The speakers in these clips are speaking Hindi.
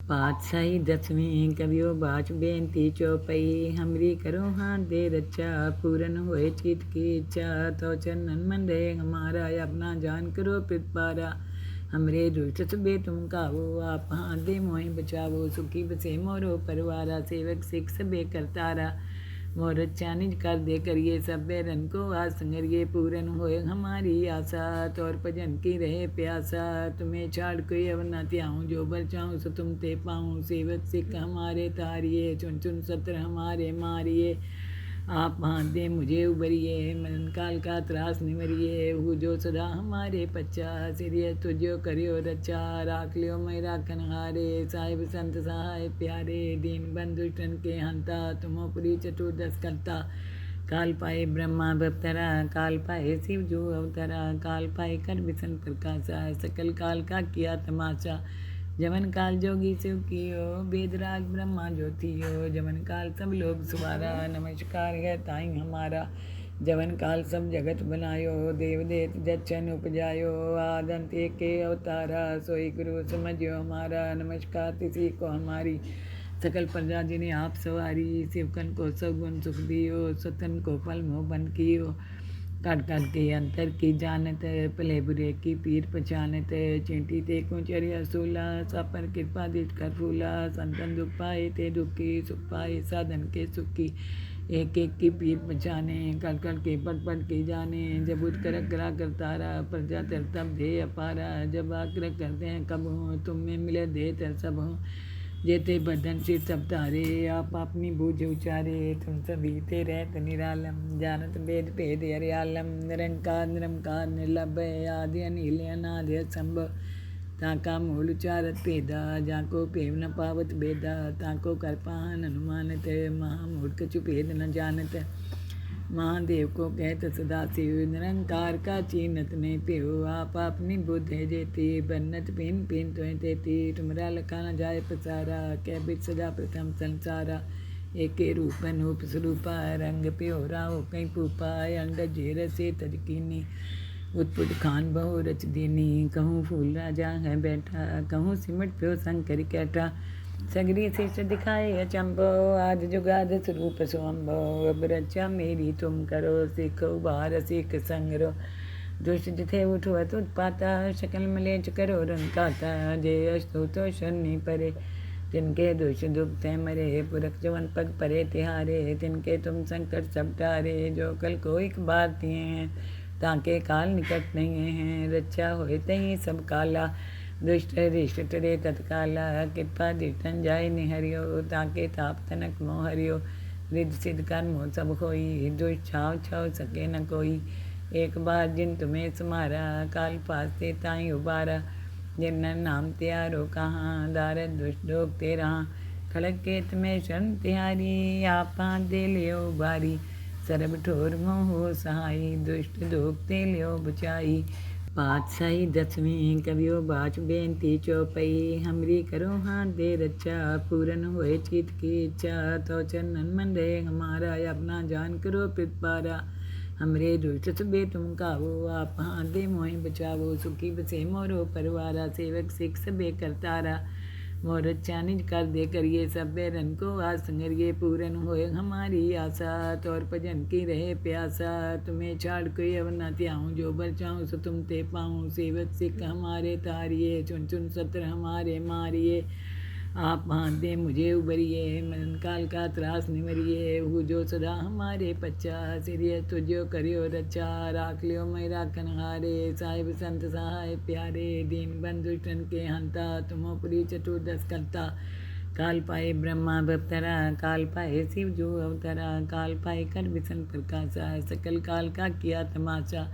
पातशाही दसवीं कवियो बाच बेनती चौपई हमरी करो हाथ दे रक्षा पूरन होए चित की इच्छा तो चरणन मन रहे हमारा अपना जान करो पितपारा हमरे दुष्ट सुबे तुम कावो आप हाथ दे मोहि बचावो सुखी बसे मोरो परवारा सेवक सिख सबे करतारा मोर अच्छा निज कर दे करिए सब रन को आज संगरिए पूरन होए हमारी आशा तौर भजन की रहे प्यासा तुम्हें छाड़ कोई अब न त्याऊँ जो बर चाहूँ सो तुम ते पाऊँ सेवक सिख हमारे तारिये चुन चुन सत्र हमारे मारिए आप हाथ दे मुझे उबरिए मरण काल का त्रास निवरिए हु जो सदा हमारे पच्चा सिरिय तुझो करियो रचा राख लियो मैं राखन हारे साहिब संत सहाय प्यारे दीन बंधुष्टन के हंता तुमोपरी चतुर्दश करता काल पाए ब्रह्मा भक्तरा काल पाए शिव जो अवतरा काल पाए कर विसन प्रकाशा सकल काल का किया तमाशा जमन काल जोगी शिव कियो वेदराग ब्रह्मा ज्योतियो जमन काल सब लोग सुवारा नमस्कार है ताई हमारा जवन काल सब जगत बनायो देव देत जच्छन उपजायो आदंत एक के अवतारा सोई गुरु समझियो हमारा नमस्कार किसी को हमारी सकल प्रजा जिन्हें आप सवारी शिवकन को सगुन सुख दियो सतन को फल मोह बन कियो काट काट के अंतर की जानत भले बुरे की पीर पहचानत चींटी ते कुचरिया सूला सापर कृपा दिट कर फूला संतन दुख पाए ते दुखी सुख पाए साधन के सुखी एक एक की पीर पहचाने कल कल के पट पट के जाने जब उठ कर करा कर तारा प्रजा तर तब दे अपारा जब आग्रह करते हैं कब हूँ तुम में मिले दे तर सब हूँ जेते बदन सिर सब तारे आप अपनी बूझ उचारे तुम सभी ते रहत निरालम जानत भेद भेद हरियालम निरंकार निरंकार निर्लभ आदि अनिल अनादि असंभव ताका मूल उचारत भेदा जाको पेव न पावत भेदा ताको कर पाहन अनुमानत महामूर्ख चुपेद न जानत महादेव को कहत सदा शिव निरंकार का चीनत ने त्यो आप अपनी बुद्ध है जेती बन्नत पिन पिन तो तेती तुमरा लखा न जाए पसारा कै बिच सदा प्रथम संसारा एक रूप अनूप स्वरूपा रंग प्योरा हो कहीं पूपा अंड जेर से तजकीनी उत्पुट खान बहु रच दीनी कहूँ फूल राजा है बैठा कहूँ सिमट प्यो शंकर कैठा सगरी शीश दिखाए अचंभो आज जुगाद स्वरूप सोम्भो अब रचा मेरी तुम करो सिख उबार सिख संगरो दुष्ट जिथे उठुअत उत्पाता शकल मलेच करो रंकाता जे अस्तु तो शनि परे तिनके दुष्ट दुखते मरे पुरख जवन पग परे तिहारे तिनके तुम संकट सब टारे जो कल को एक बार तिए हैं ताके काल निकट नहीं हैं रक्षा होए तही सब काला दुष्ट रिष्ट टरे तत्काला कृपा दिटन जाय निहरियो ताके ताप तनक मोह हरियो रिद सिद्ध कर मोह सब खोई दुष्ट छाव छाव सके न कोई एक बार जिन तुम्हें सुमारा काल पास ते ताई उबारा जिन नाम त्यारो कहाँ दारद दुष्ट लोग तेरा खड़क केत में शरण तिहारी आपा दे लियो बारी सरब ठोर मोह सहाई दुष्ट दोग ते लियो बचाई पातशाही दसवीं कवियो बाच बेनती चौपई हमरी करो हाथ दे रक्षा पूरन होए चित की इच्छा तो चरणन मन रहे हमारा अपना जान करो पितपारा हमरे दुष्ट सुबे तुम कावो आप हाथ दे मोहि बचावो सुखी बसे मोरो परवारा सेवक सिख सबे करतारा मोर अच्छा निज कर दे करिए सब रन को आज संगरिए पूरन होए हमारी आशा तौर भजन की रहे प्यासा तुम्हें छाड़ कोई अब न त्याऊँ जो बर चाहूँ सो तुम ते पाऊँ सेवक सिख हमारे तारिये चुन चुन सत्र हमारे मारिए आप हाथ दे मुझे उबरिए मरण काल का त्रास निवरिए हु जो सदा हमारे पच्चा सिरिय तुझो करियो रचा राख लियो मैं राखन हारे साहिब संत सहाय प्यारे दीन बंधुष्टन के हंता तुमोपरी चतुर्दश करता काल पाए ब्रह्मा भक्तरा काल पाए शिव जो अवतरा काल पाए कर विसन प्रकाशा सकल काल का किया तमाशा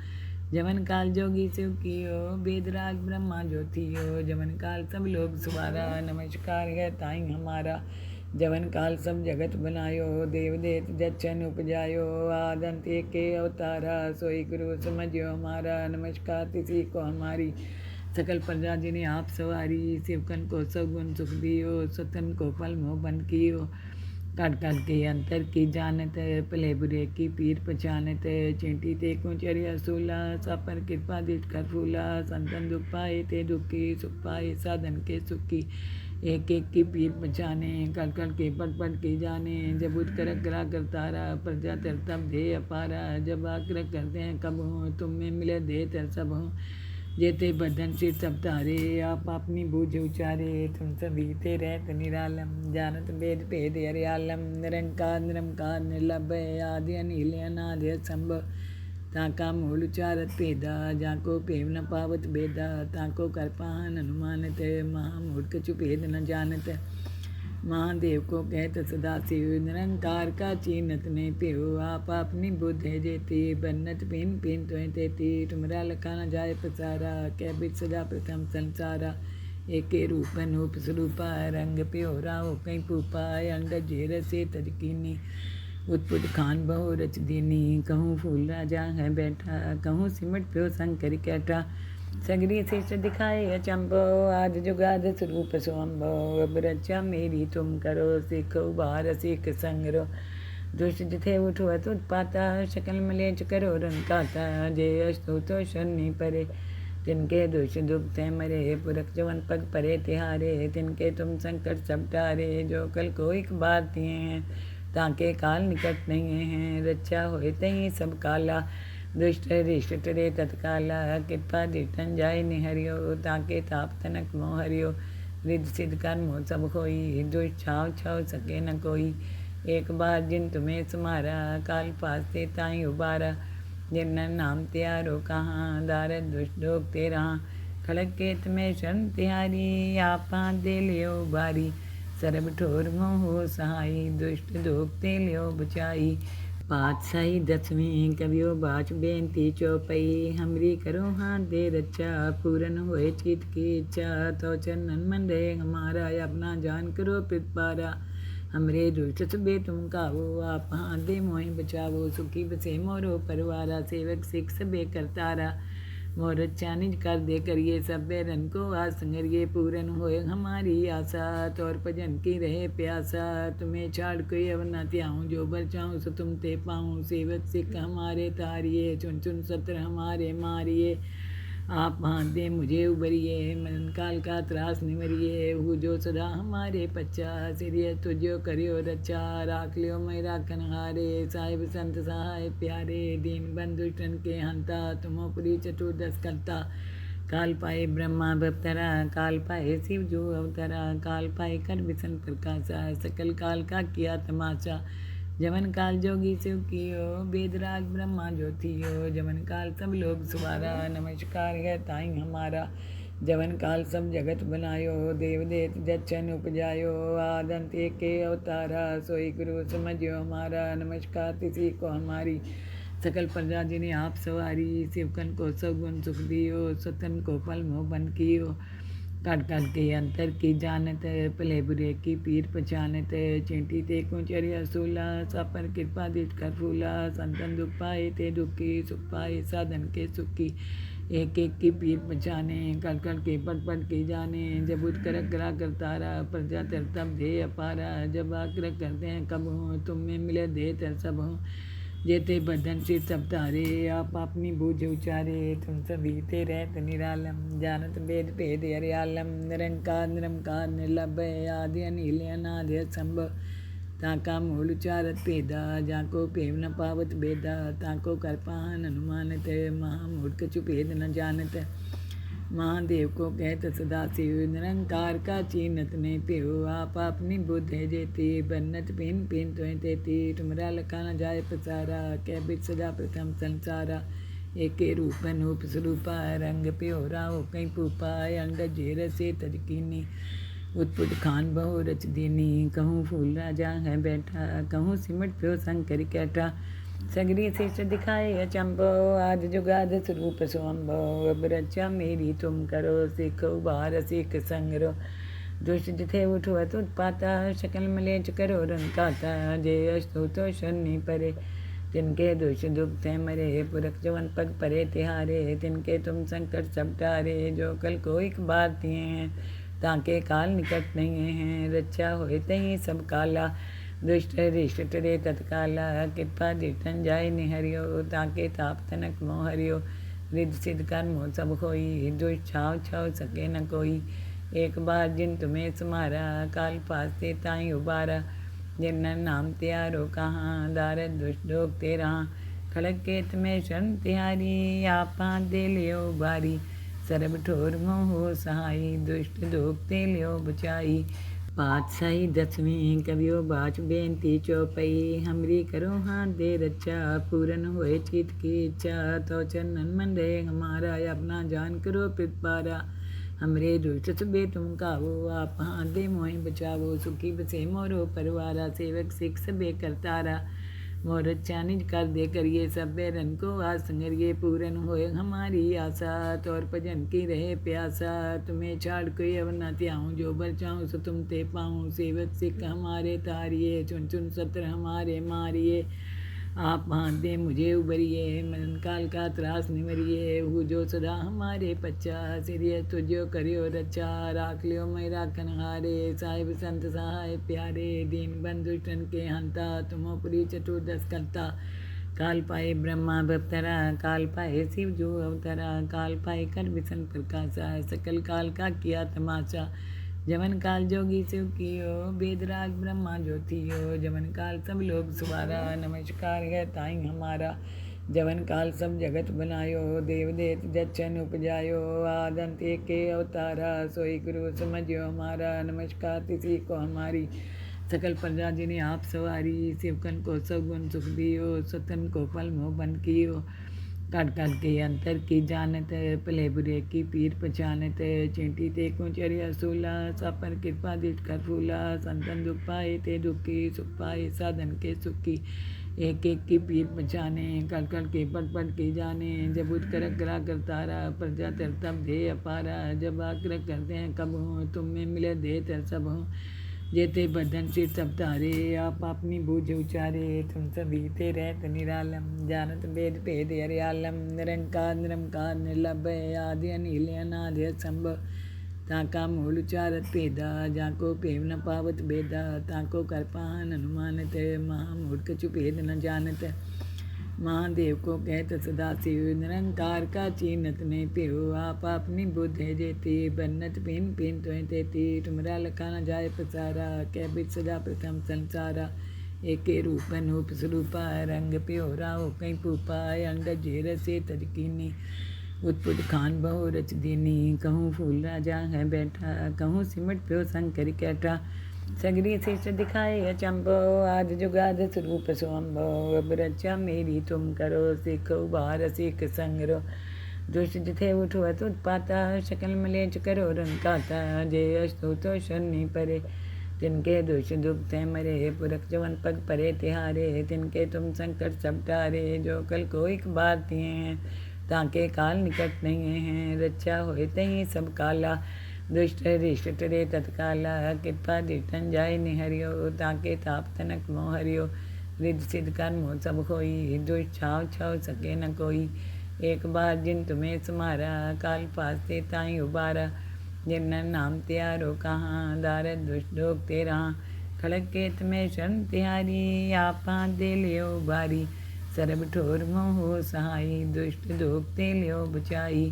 जमन काल जोगी शिव कियो वेदराग ब्रह्मा ज्योतियो जमन काल सब लोग सुवारा नमस्कार है ताई हमारा जवन काल सब जगत बनायो देव देत जच्छन उपजायो आदंत एक के अवतारा सोई गुरु समझियो हमारा नमस्कार किसी को हमारी सकल प्रजा जिन्हें आप सवारी शिवकन को सगुन सुख दियो सतन को फल मोह बन कियो काट काट के अंतर की जानत भले बुरे की पीर पहचानत चींटी ते कुचरिया सूला सापर कृपा दिट कर फूला संतन दुख पाए ते दुखी सुख पाए साधन के सुखी एक एक की पीर पहचाने, कल कल के पट पट के जाने। जब उठ कर करा करतारा, प्रजा तर तब दे अपारा। जब आकर करते हैं कब हो, तुम में मिले दे तर सब हो। जेते बदन से सब तारे, आप अपनी बूझ उचारे। तुम सभी ते रहत निरालम, जानत भेद भेद हरियालम। निरंकार निरंकार निर्लभ, आदि अनिल अनादि असंभव। ताका मूल उचारत भेदा, जाको प्रेम न पावत भेदा। ताको कर पाहन अनुमानत, महामूढ़ कछु भेद न जानत। महादेव को कहत सदा शिव, निरंकार का चीनत नहीं प्यो। आप अपनी बुद्ध है जेती, बन्नत पिन पिन तो तेती। तुमरा लखा न जाय पसारा, कै बिच सदा प्रथम संसारा। एक रूप अनूप स्वरूपा, रंग प्योरा हो कहीं पूपा। अंग जेर से तजकीनी, उत्पुट खान बहु रच दीनी। कहूँ फूल राजा है बैठा, कहूँ सिमट प्यो शंकर कैठा। सगरी शीश दिखाए अचंभो, आज जुगाद स्वरूप सोअम्भो। अब रचा मेरी तुम करो, सीखो बार सीख संगरो। दुष्ट जिथे उठवत उत्पाता, शकल मलेच करो रंग काता। जे अस्तु तो शनि परे, तिनके दुष्ट दुख थे मरे। पुरख जवन पग परे तिहारे, तिनके तुम संकट सब टारे। जो कल को एक बार तिए हैं, ताके काल निकट नहीं हैं। रक्षा होए तही सब काला, दुष्ट रिष्ट टरे तत्काला। कृपा दिटन जाय निहरियो, ताके ताप तनक मोह हरियो। रिद्ध सिद्ध कर मोह सब खोई, दुष्ट छाव छाव सके न कोई। एक बार जिन तुम्हें समारा, काल पास ते ताई उबारा। जिन नाम त्यारो कहाँ, दारद दुष्ट लोग तेरा। खड़क केत में शरण तिहारी, आपा दे लियो बारी। सरब ठोर हो सहाई, दुष्ट दोगते लियो बचाई। पातशाही दसवीं कवियो बाच बेनती चौपई। हमरी करो हाथ दे रक्षा, पूरन होए चित की इच्छा। तो चरणन मन रहे हमारा, अपना जान करो पितपारा। हमरे दुष्ट सबे तुम कावो, आप हाथ दे मोहि बचावो। सुखी बसे मोरो परवारा, सेवक सिख सबे करतारा। मोर अच्छा निज कर दे करिए, सब रन को आसंगरिए। पूरन होए हमारी आशा, तौर भजन की रहे प्यासा। तुम्हें छाड़ कोई अब न त्याऊँ, जो बर चाहूँ सो तुम ते पाऊँ। सेवक सिख हमारे तारिए, चुन चुन सत्र हमारे मारिए। आप हाथ दे मुझे उबरिए, मन काल का त्रास निवरिए। हु जो सदा हमारे पच्चा, सिरिय तुझो करियो रचा। राख लियो मैं राखन हारे, साहिब संत सहाय प्यारे। दीन बंधुष्टन के हंता, तुमोपरि चतुर्दश करता। काल पाए ब्रह्मा भवतरा, काल पाए शिव जो अवतरा। काल पाए कर विसन प्रकाशा, सकल काल का किया तमाशा। जमन काल जोगी शिव कियो, वेदराज ब्रह्मा ज्योतियो। जमन काल सब लोग सुवारा, नमस्कार है ताई हमारा। जवन काल सब जगत बनायो, देव देत जच्छन उपजायो। आदंत एक के अवतारा, सोई गुरु समझियो हमारा। नमस्कार तिसी को हमारी, सकल प्रजा जिन्हें आप सवारी। शिवकन को सगुन सुख दियो, सतन को फल मोह बन कियो। काट काट के अंतर की जानत, भले बुरे की पीर पहचानत। चींटी ते कुचरिया सूला, सापर कृपा दिट कर फूला। संतन दुख पाए ते दुखी, सुख पाए साधन के सुखी। एक एक की पीर पहचाने, कल कल के पट पट के जाने। जब उठ कर करा करतारा, प्रजा तर तब दे अपारा। जब आकर करते हैं कब हो, तुम में मिले दे तर सब हो। जेते बदन से सब तारे, आप अपनी बूझ उचारे। तुम सभी ते रहत निरालम, जानत भेद भेद हरियालम। निरंकार निरंकार निर्लभ, आदि अनिल अनादि असंभव। ताका मूल उचारत भेदा, जाको प्रेम न पावत भेदा। ताको कर पाहन अनुमानत, महामूढ़ कछु भेद न जानत। महादेव को कहत सदा शिव, निरंकार का चीनत नहीं प्यो। आप अपनी बुद्ध है जेती, बन्नत पिन पिन तो तेती। तुमरा लखा न जाय पसारा, कै बिच सदा प्रथम संसारा। एक रूप अनूप स्वरूपा, रंग प्योरा हो कहीं पूपा। अंग जेर से तजकीनी, उत्पुट खान बहु रच दीनी। कहूँ फूल राजा है बैठा, कहूँ सिमट प्यो शंकर कैठा। सगरी शीश दिखाए अचंभो, आज जुगाद स्वरूप सोअम्भो। अब रक्षा मेरी तुम करो, सीखो बार सीख संगरो। दुष्ट जिथे उठवत उत्पाता, शकल मलेच करो रंग काता। जे अस्तु तो शनि परे, तिनके दुष्ट दुख थे मरे। पुरख जवन पग परे तिहारे, तिनके तुम संकट सब टारे। जो कल को एक बार तिए हैं, ताके काल निकट नहीं हैं। रक्षा होए तही सब काला, दुष्ट रिष्ट टरे तत्काला। कृपा दिटन जाय निहरियो, ताके ताप तनक मोह हरियो। रिद्ध सिद्ध कर मोह सब खोई, दुष्ट छाव छाव सके न कोई। एक बार जिन तुम्हें समारा काल फास्ते ताई उबारा। जिन नाम त्यारो कहाँ दारद दुष्ट लोग तेरा। खड़क के तुम्हें शरण तिहारी आप हाथ दे लियो बारी। सरब ठोर मोह सहाई दुष्ट दोग ते लियो बचाई। पातशाही दसवीं कवियो बाच बेनती चौपई। हमरी करो हाथ दे रक्षा पूरन होए चित की इच्छा। तो चरणन मन रहे हमारा अपना जान करो पितपारा। हमरे दुष्ट सुबे तुम कावो आप हाथ दे मोहि बचावो। सुखी बसे मोरो परवारा सेवक सिख सबे करतारा। मोर अच्छा निज कर दे करिए सब रन को आज संगरिए। पूरन होए हमारी आशा तौर भजन की रहे प्यासा। तुम्हें छाड़ कोई अब न त्याऊँ जो बर चाहूँ सो तुम ते पाऊँ। सेवक सिख हमारे तारिये चुन चुन सत्र हमारे मारिए। आप हाथ दे मुझे उबरिए मरण काल का त्रास निवरिए। हु जो सदा हमारे पच्चा सिरिय तुझो करियो रचा। राख लियो मैं राखन हारे साहिब संत सहाय प्यारे। दीन बंधुष्टन के हंता तुमोपरी चतुर्दश करता। काल पाए ब्रह्मा भवतरा काल पाए शिव जो अवतरा। काल पाए कर विष्णु प्रकाशा सकल काल का किया तमाशा। जवन काल जोगी शिव कियो वेदराग ब्रह्मा ज्योतियो। जवन काल सब लोग सुवारा नमस्कार है ताई हमारा। जवन काल सब जगत बनायो देव देत जच्छन उपजायो। आदंत के अवतारा सोई गुरु समझियो हमारा। नमस्कार तिसी को हमारी सकल प्रजा जिन्हें आप सवारी। शिवकन को सब गुण सुख दियो सतन को फल मोह बन कियो। काट काट के अंतर की जानत भले बुरे की पीर पहचानत। चींटी ते को चरिया सूला सापर कृपा दिट कर फूला। संतन दुख पाए ते दुखी सुख पाए साधन के सुखी। एक एक की पीर पहचाने कल कल के पट पट के जाने। जब उठ कर करा कर तारा प्रजा तर तब दे अपारा। जब आग्रह करते हैं कब हो तुम में मिले दे तर सब हो। जेते बदन सिर सब तारे आप अपनी बूझ उचारे। तुम सभी ते रहत निरालम जानत भेद भेद हरियालम। निरंकार निरंकार निर्लभ आदि अनिल अनादि संभव। ताका मूल उचारत भेदा जाको प्रेम न पावत भेदा। ताको कर पान अनुमानत महामूर्ख चुपेद न जानत। महादेव को कहत सदा शिव निरंकार का चीनत नहीं पियो। आप अपनी बुद्ध है जेती बन्नत पिन पिन तो तेती। तुमरा लखा न जाय पसारा कै बिच सदा प्रथम संसारा। एक रूप अनूप स्वरूपा रंग प्योरा हो कहीं पूपा। अंड जेर से तजकीनी उत्पुट खान बहु रच दीनी। कहूँ फूल राजा है बैठा कहूँ सिमट प्यो शंकर कैठा। सगरी शिष्ट दिखाए अचंभो आद जुगाद स्वरूप स्वंभो। अब रचा मेरी तुम करो सिख उबार सिख संगरो। दुष्ट जिथे उठवत उत्पाता शकल मलेच करो रंकाता। जय अस्तु तो शनि परे तिनके दुष्ट दुख ते मरे। पुरख जवन पग परे तिहारे तिनके तुम संकट सब टारे। जो कल को एक बार तिए हैं ताके काल निकट नहीं हैं। रक्षा होए तही सब काला दुष्ट रिष्ट टरे तत्काला। कृपा दिटन जाय निहरियो ताके ताप तनक मोह हरियो। रिद्ध सिद्ध कर्म हो सब होई दुष्ट छाव छाव सके न कोई। एक बार जिन तुम्हें समारा काल फास्ते ताई उबारा। जिन नाम त्यारो कहाँ दारद दुष्ट लोग तेरा। खड़क के तुम्हें शरण तिहारी आप हाथ दे लियो बारी। सरब ठोर मोह सहाई दुष्ट दोग ते लियो बचाई।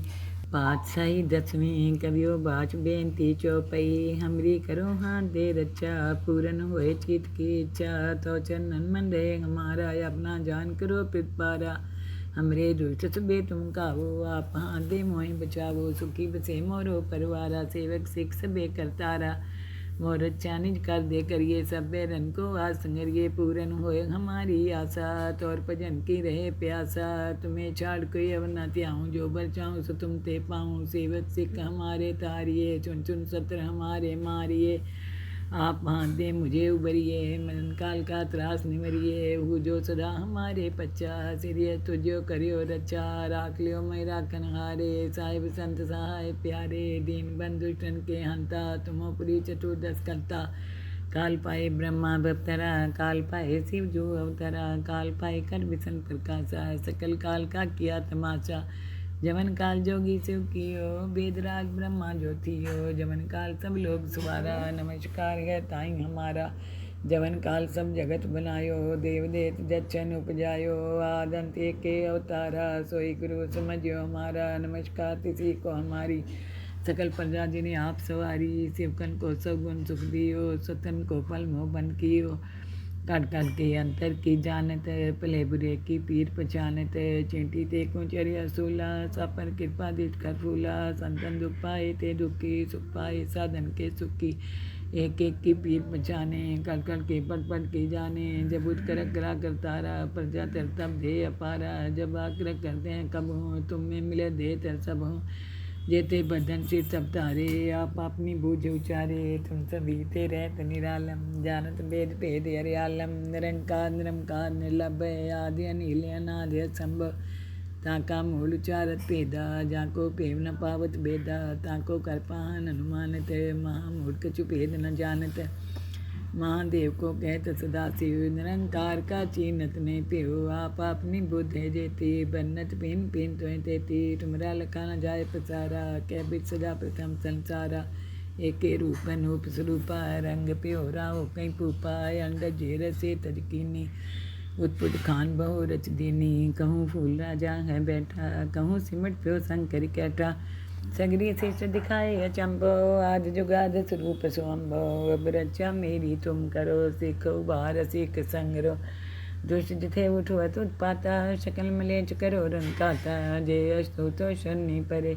पातशाही दसवीं कवियो बाच बेनती चौपई। हमरी करो हाथ दे रक्षा पूरन होए चित की इच्छा। तो चरणन मन रहे हमारा अपना जान करो पितपारा। हमरे दुष्ट सुबे तुम कावो आप हाथ दे मोहि बचावो। सुखी बसे मोरो परवारा सेवक सिख सबे करतारा। मोर अच्छा निज कर दे करिए सब रन को आज संगरिए। पूरन होए हमारी आशा तौर भजन की रहे प्यासा। तुम्हें छाड़ कोई अब न त्याऊँ जो बर चाहूँ सो तुम ते पाऊँ। सेवक सिख हमारे तारिये चुन चुन सत्र हमारे मारिए। आप हाथ दे मुझे उबरिए मरण काल का त्रास निवरिए। हु जो सदा हमारे पच्चा सिरिय तुझो करियो रचा। राख लियो मैं राखन हारे साहिब संत सहाय प्यारे। दीन बंधुष्टन के हंता तुमोपरी चतुर्दश करता। काल पाए ब्रह्मा भवतरा काल पाए शिव जो अवतरा। काल पाए कर विष्णु प्रकाशा सकल काल का किया तमाशा। जवन काल जोगी शिव कियो वेदराग ब्रह्मा ज्योतियो। जवन काल सब लोग सुवारा नमस्कार है ताई हमारा। जवन काल सब जगत बनायो देव देत जच्छन उपजायो। आदंत के अवतारा सोई गुरु समझियो हमारा। नमस्कार तिसी को हमारी सकल प्रजा जिन्हें आप सवारी, सेवकन को सगुन सुख दियो, सतन को फल मोह बन कियो, काट काट के अंतर की जानत, भले बुरे की पीर पहचानत, चींटी ते को चरिया सोला, सापर कृपा दिट कर फूला, संतन दुख पाए ते दुखी, सुख पाए साधन के सुखी, एक एक की पीर पहचाने, कल कल के पट पट के जाने, जब उठ कर करा कर तारा, प्रजा तर तब दे अपारा, जब आकर करते हैं कब हो, तुम में मिले दे तर सब हो, जेते बदन सिर सब तारे, आप अपनी बूझ उचारे, तुम सभी ते रहत निरालम, जानत भेद भेद हरियालम, निरंकार निरंकार निर्लभ, आदि अनिल अनादि असंभव, ताका मूल उचारत भेदा, जाको पेव न पावत भेदा, ताको कर पाहन अनुमानत, महामूढ़ कछु भेद न जानत, महादेव को कहत सदा शिव, निरंकार का चीनत ने प्यो, आप अपनी बुद्ध है जेती, बन्नत पिन पिन तो तेती, तुमरा लखा न जाय पसारा, कै बिच सदा प्रथम संसारा, एक रूप अनूप स्वरूपा, रंग प्योरा हो कहीं पूपा, अंड जेर से तजकीनी, उत्पुट खान बहु रच दीनी, कहूँ फूल राजा है बैठा, कहूँ सिमट प्यो शंकर कैठा, सगरी शीश दिखाए अचंभो, आज जुगाद स्वरूप सोम्भो, अब रचा मेरी तुम करो, सीखो बार सीख संगरो, दुष्ट जिथे उठुअत उत्पाता, शकल मलेच करो रंकाता, जे अस्तु तो शनि परे,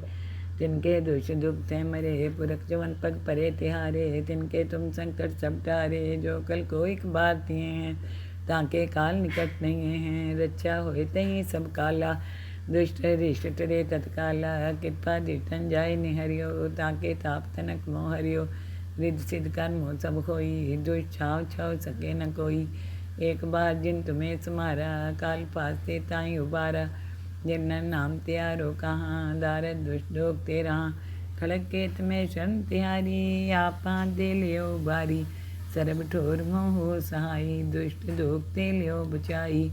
तिनके दुष्ट दुख ते मरे, पुरख जवन पग परे तिहारे, तिनके तुम संकट सब टारे, जो कल को एक बार दिए हैं, ताके काल निकट नहीं हैं, रक्षा होए तही सब काला, दुष्ट रिष्ट टरे तत्काला, कृपा दिटन जाय निहरियो, ताके ताप तनक मोह हरियो, रिद सिद्ध कर्म सब खोई, दुष्ट छाव छाव सके न कोई, एक बार जिन तुम्हें समारा, काल पास ते ताई उबारा, जिन नाम त्यारो कहाँ, दारद दुष्ट लोग तेरा, खड़क केत में शरण तिहारी, आपा दे लियो बारी, सरब ठोर मोह सहाई, दुष्ट दोग ते लियो बचाई,